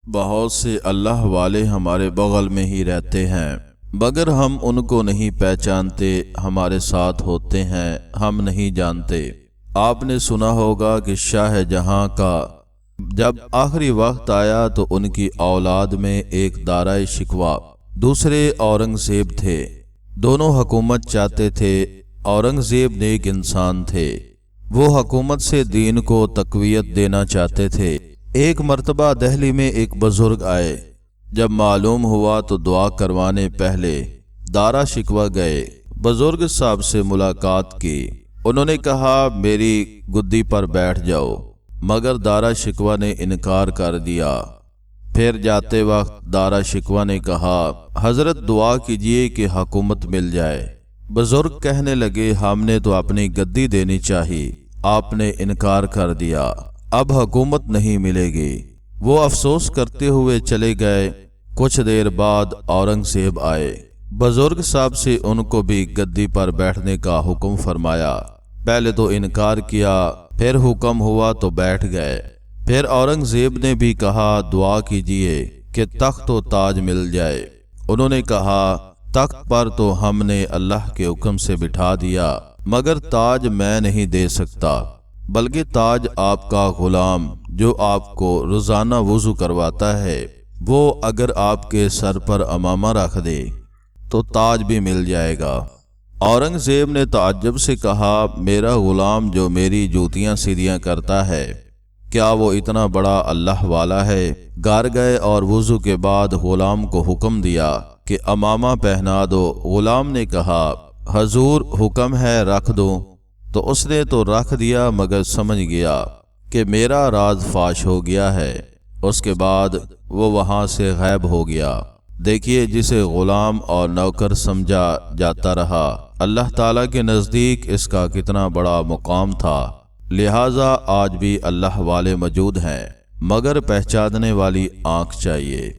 بہت سے اللہ والے ہمارے بغل میں ہی رہتے ہیں مگر ہم ان کو نہیں پہچانتے، ہمارے ساتھ ہوتے ہیں ہم نہیں جانتے۔ آپ نے سنا ہوگا کہ شاہ جہاں کا جب آخری وقت آیا تو ان کی اولاد میں ایک دارائے شکوہ دوسرے اورنگزیب تھے۔ دونوں حکومت چاہتے تھے۔ اورنگزیب نیک انسان تھے، وہ حکومت سے دین کو تقویت دینا چاہتے تھے۔ ایک مرتبہ دہلی میں ایک بزرگ آئے، جب معلوم ہوا تو دعا کروانے پہلے دارا شکوہ گئے۔ بزرگ صاحب سے ملاقات کی، انہوں نے کہا میری گدی پر بیٹھ جاؤ، مگر دارا شکوہ نے انکار کر دیا۔ پھر جاتے وقت دارا شکوہ نے کہا حضرت دعا کیجئے کہ حکومت مل جائے۔ بزرگ کہنے لگے ہم نے تو اپنی گدی دینی چاہی، آپ نے انکار کر دیا، اب حکومت نہیں ملے گی۔ وہ افسوس کرتے ہوئے چلے گئے۔ کچھ دیر بعد اورنگزیب آئے، بزرگ صاحب سے ان کو بھی گدی پر بیٹھنے کا حکم فرمایا۔ پہلے تو انکار کیا، پھر حکم ہوا تو بیٹھ گئے۔ پھر اورنگزیب نے بھی کہا دعا کیجئے کہ تخت و تاج مل جائے۔ انہوں نے کہا تخت پر تو ہم نے اللہ کے حکم سے بٹھا دیا، مگر تاج میں نہیں دے سکتا، بلکہ تاج آپ کا غلام جو آپ کو روزانہ وضو کرواتا ہے، وہ اگر آپ کے سر پر امامہ رکھ دے تو تاج بھی مل جائے گا۔ اورنگزیب نے تعجب سے کہا میرا غلام جو میری جوتیاں سیدھیاں کرتا ہے، کیا وہ اتنا بڑا اللہ والا ہے؟ گھر گئے اور وضو کے بعد غلام کو حکم دیا کہ امامہ پہنا دو۔ غلام نے کہا حضور حکم ہے رکھ دو، تو اس نے تو رکھ دیا، مگر سمجھ گیا کہ میرا راز فاش ہو گیا ہے۔ اس کے بعد وہ وہاں سے غائب ہو گیا۔ دیکھیے جسے غلام اور نوکر سمجھا جاتا رہا، اللہ تعالیٰ کے نزدیک اس کا کتنا بڑا مقام تھا۔ لہٰذا آج بھی اللہ والے موجود ہیں، مگر پہچاننے والی آنکھ چاہیے۔